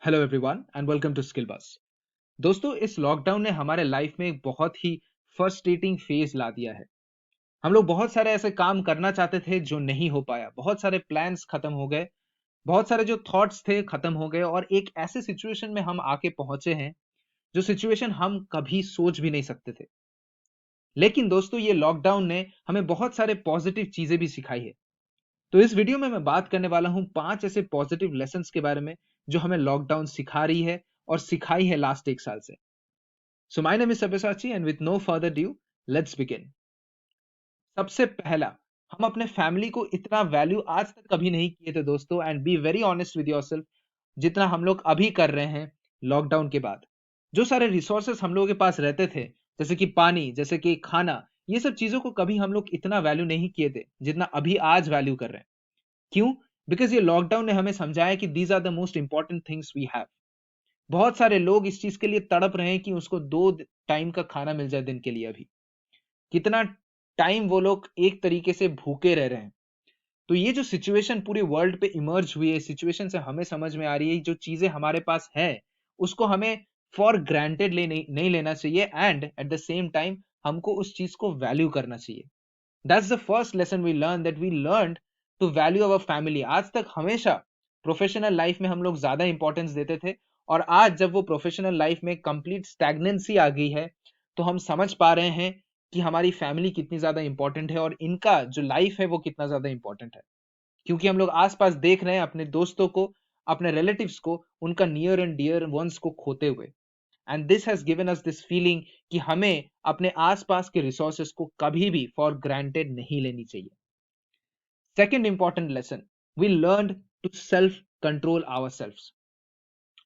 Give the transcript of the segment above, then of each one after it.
Hello everyone and welcome to skill bus. दोस्तों, इस lockdown ने हमारे लाइफ में एक बहुत ही फ्रस्ट्रेटिंग फेज ला दिया है। हम लोग बहुत सारे ऐसे काम करना चाहते थे जो नहीं हो पाया, बहुत सारे प्लान्स खत्म हो गए, बहुत सारे जो थॉट्स थे खत्म हो गए और एक ऐसे सिचुएशन में हम आके पहुंचे हैं जो सिचुएशन हम कभी सोच भी नहीं सकते थे। लेकिन दोस्तों, ये लॉकडाउन ने हमें बहुत सारे पॉजिटिव चीजें भी सिखाई है। तो इस वीडियो में मैं बात करने वाला हूं 5 ऐसे पॉजिटिव लेसन्स के बारे में जो हमें लॉकडाउन सिखा रही है और सिखाई है लास्ट 1 साल से। So my name is Sabyasachi and with no further ado, let's begin. सबसे पहला, हम अपने फैमिली को इतना वैल्यू आज तक कभी नहीं किए थे दोस्तों, and be very honest with yourself, जितना हम लोग अभी कर रहे हैं लॉकडाउन के बाद। जो सारे रिसोर्सेस हम लोगों के पास रहते थे, जैसे कि पानी, जैसे कि खाना, ये सब चीजों को कभी हम लोग इतना वैल्यू नहीं किए थे जितना अभी आज वैल्यू कर रहे हैं। क्यों? बिकॉज ये लॉकडाउन ने हमें समझाया कि these are the most important things we have. बहुत सारे लोग इस चीज के लिए तड़प रहे हैं कि उसको 2 टाइम का खाना मिल जाए दिन के लिए। अभी कितना टाइम वो लोग एक तरीके से भूखे रह रहे हैं। तो ये जो सिचुएशन पूरे वर्ल्ड पे इमर्ज हुई है, सिचुएशन से हमें समझ में आ रही है जो चीजें हमारे पास है उसको हमें फॉर ग्रांटेड नहीं लेना चाहिए, and at the same time हमको उस चीज को वैल्यू करना चाहिए। That's the first lesson we learn, that we learn to value our family. आज तक हमेशा प्रोफेशनल लाइफ में हम लोग ज्यादा इंपॉर्टेंस देते थे, और आज जब वो प्रोफेशनल लाइफ में कंप्लीट स्टैग्नेंसी आ गई है तो हम समझ पा रहे हैं कि हमारी फैमिली कितनी ज्यादा इंपॉर्टेंट है और इनका जो लाइफ है वो कितना ज्यादा इंपॉर्टेंट है। क्योंकि हम लोग आसपास देख रहे हैं अपने दोस्तों को, अपने रिलेटिव्स को, उनका नियर एंड डियर वंस को खोते हुए। And this has given us this feeling कि हमें अपने आसपास के रिसोर्सेस को कभी भी फॉर ग्रांटेड नहीं लेनी चाहिए। Second important lesson, we learn to self control our self.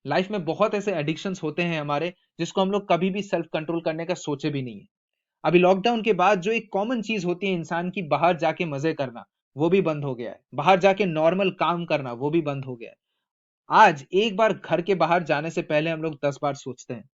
Life में बहुत ऐसे एडिक्शंस होते हैं हमारे जिसको हम लोग कभी भी सेल्फ कंट्रोल करने का सोचे भी नहीं है। अभी लॉकडाउन के बाद जो एक कॉमन चीज होती है इंसान की, बाहर जाके मजे करना, वो भी बंद हो गया है। बाहर जाके नॉर्मल काम करना, वो भी बंद हो गया है। आज एक बार घर के बाहर जाने से पहले हम लोग 10 बार सोचते हैं।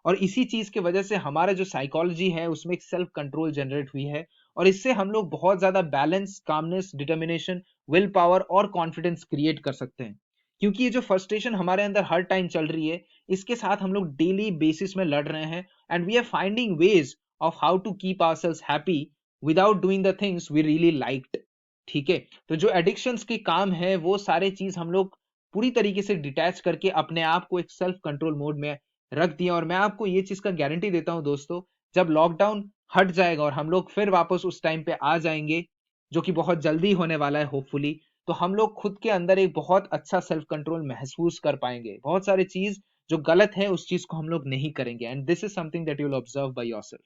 और इसी चीज की वजह से हमारा जो साइकोलॉजी है उसमें एक सेल्फ कंट्रोल जनरेट हुई है, और इससे हम लोग बहुत ज्यादा balance, calmness, determination, will power और कॉन्फिडेंस क्रिएट कर सकते हैं। क्योंकि ये जो फ्रस्ट्रेशन हमारे अंदर हर टाइम चल रही है, इसके साथ हम लोग डेली बेसिस में लड़ रहे हैं, and we are finding ways of how to keep ourselves happy without doing the things we really liked. ठीक है, तो जो एडिक्शंस के काम है वो सारे चीज हम लोग पूरी तरीके से डिटैच करके अपने आप को एक सेल्फ कंट्रोल मोड में रख दिया। और मैं आपको ये चीज का गारंटी देता हूं दोस्तों, जब लॉकडाउन हट जाएगा और हम लोग फिर वापस उस टाइम पे आ जाएंगे, जो कि बहुत जल्दी होने वाला है होपफुली, तो हम लोग खुद के अंदर एक बहुत अच्छा सेल्फ कंट्रोल महसूस कर पाएंगे। बहुत सारी चीज जो गलत है उस चीज को हम लोग नहीं करेंगे, and this is something that you will observe by yourself.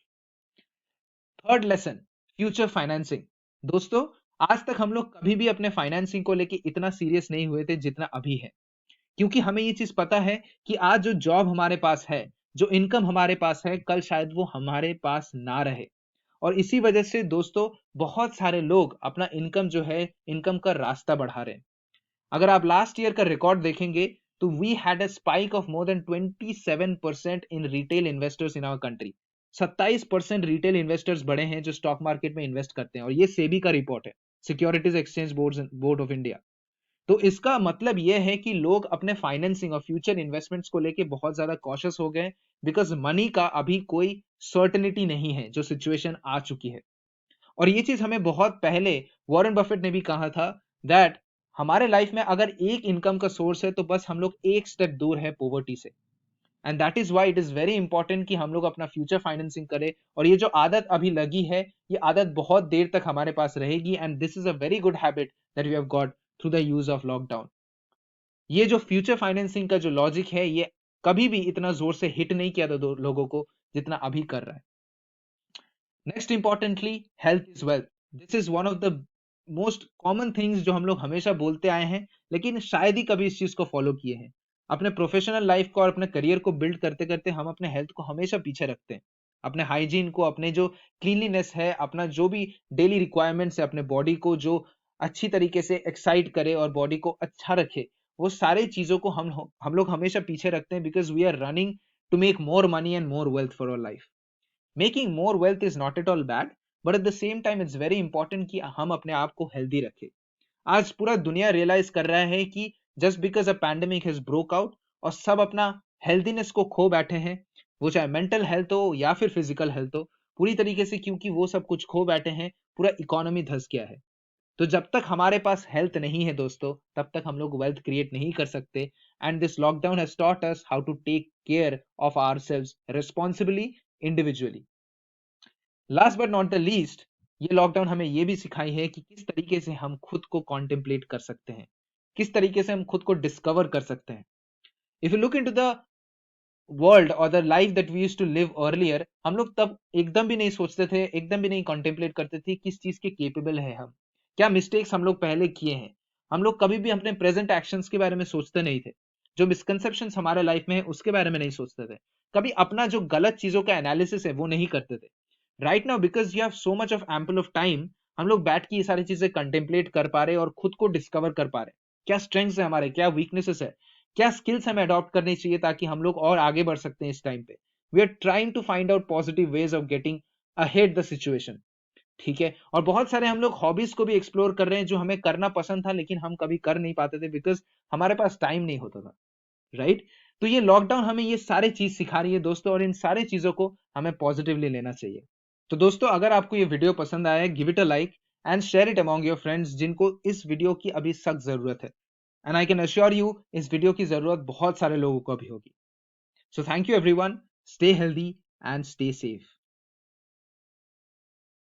Third lesson, future financing. दोस्तों, आज तक हम लोग कभी भी अपने फाइनेंसिंग को लेके इतना सीरियस नहीं हुए थे जितना अभी है। क्योंकि हमें ये चीज पता है कि आज जो जॉब हमारे पास है, जो इनकम हमारे पास है, कल शायद वो हमारे पास ना रहे। और इसी वजह से दोस्तों, बहुत सारे लोग अपना इनकम जो है, इनकम का रास्ता बढ़ा रहे हैं। अगर आप लास्ट ईयर का रिकॉर्ड देखेंगे तो we had a spike of more than 27% in retail investors in our country. 27% retail investors बड़े हैं जो स्टॉक मार्केट में इन्वेस्ट करते हैं, और ये सेबी का रिपोर्ट है, securities exchange board of India. तो इसका मतलब यह है कि लोग अपने फाइनेंसिंग और फ्यूचर इन्वेस्टमेंट्स को लेके बहुत ज्यादा कॉशियस हो गए, बिकॉज मनी का अभी कोई सर्टेनिटी नहीं है जो सिचुएशन आ चुकी है। और ये चीज हमें बहुत पहले वॉरेन बफेट ने भी कहा था, दैट हमारे लाइफ में अगर एक इनकम का सोर्स है तो बस हम लोग एक स्टेप दूर है पॉवर्टी से। And that is why it is very important कि हम लोग अपना फ्यूचर फाइनेंसिंग करें। और ये जो आदत अभी लगी है, ये आदत बहुत देर तक हमारे पास रहेगी, and this is a very good habit that we have got through the use of lockdown. ये जो फ्यूचर फाइनेंसिंग का जो लॉजिक है, ये कभी भी इतना जोर से हिट नहीं किया था लोगों को जितना अभी कर रहा है। Next importantly, health is wealth. This is one of the most common things जो हम लोग हमेशा बोलते आए हैं, लेकिन शायद ही कभी इस चीज को फॉलो किए हैं। अपने प्रोफेशनल लाइफ को और अपने करियर को बिल्ड करते करते हम अपने हेल्थ को हमेशा पीछे रखते हैं। अपने हाइजीन को, अपने जो क्लीनलीनेस है, अपना जो भी डेली रिक्वायरमेंट्स है, अपने बॉडी को जो अच्छी तरीके से एक्साइट करे और बॉडी को अच्छा रखे, वो सारी चीजों को हम लोग हमेशा पीछे रखते हैं, because we are running to make more money and more wealth for our life. Making more wealth is not at all bad, but at the same time it's very important कि हम अपने आप को हेल्दी रखें। आज पूरा दुनिया realise कर रहा है कि just because a pandemic has broke out, और सब अपना हेल्थीनेस को खो बैठे हैं, वो चाहे मेंटल हेल्थ हो या फिर फिजिकल हेल्थ हो, पूरी तरीके से, क्योंकि वो सब कुछ खो बैठे हैं, पूरा इकोनॉमी धंस गया है। तो जब तक हमारे पास हेल्थ नहीं है दोस्तों, तब तक हम लोग वेल्थ क्रिएट नहीं कर सकते। And this lockdown has taught us how to take care of ourselves responsibly, individually. Last but not the least, ये लॉकडाउन हमें ये भी सिखाई है कि किस तरीके से हम खुद को कॉन्टेम्पलेट कर सकते हैं, किस तरीके से हम खुद को डिस्कवर कर सकते हैं। If you look into the world और the life that we used to live earlier, हम लोग तब एकदम भी नहीं सोचते थे, एकदम भी नहीं कॉन्टेम्पलेट करते थे किस चीज के केपेबल है हम, क्या मिस्टेक्स हम लोग पहले किए हैं। हम लोग कभी भी अपने प्रेजेंट एक्शंस के बारे में सोचते नहीं थे, जो मिसकंसेप्शंस हमारे लाइफ में है उसके बारे में नहीं सोचते थे, कभी अपना जो गलत चीजों का एनालिसिस है वो नहीं करते थे। Right now because you have so much of ample of time, हम लोग बैठ के ये सारी चीजें कंटेम्पलेट कर पा रहे और खुद को डिस्कवर कर पा रहे, क्या स्ट्रेंथ्स है हमारे, क्या वीकनेसेस है, क्या स्किल्स हमें अडॉप्ट करनी चाहिए ताकि हम लोग और आगे बढ़ सकते हैं इस टाइम पे। We are trying to find out positive ways of getting ahead the situation. ठीक है, और बहुत सारे हम लोग हॉबीज को भी एक्सप्लोर कर रहे हैं जो हमें करना पसंद था लेकिन हम कभी कर नहीं पाते थे बिकॉज हमारे पास टाइम नहीं होता था। राइट, तो ये लॉकडाउन हमें ये सारे चीज सिखा रही है दोस्तों, और इन सारे चीजों को हमें पॉजिटिवली लेना चाहिए। तो दोस्तों, अगर आपको ये वीडियो पसंद आया, give it a like and share it among your friends जिनको इस वीडियो की अभी सख्त जरूरत है। And I can assure you, इस वीडियो की जरूरत बहुत सारे लोगों को भी होगी। So thank you everyone, stay healthy and stay safe.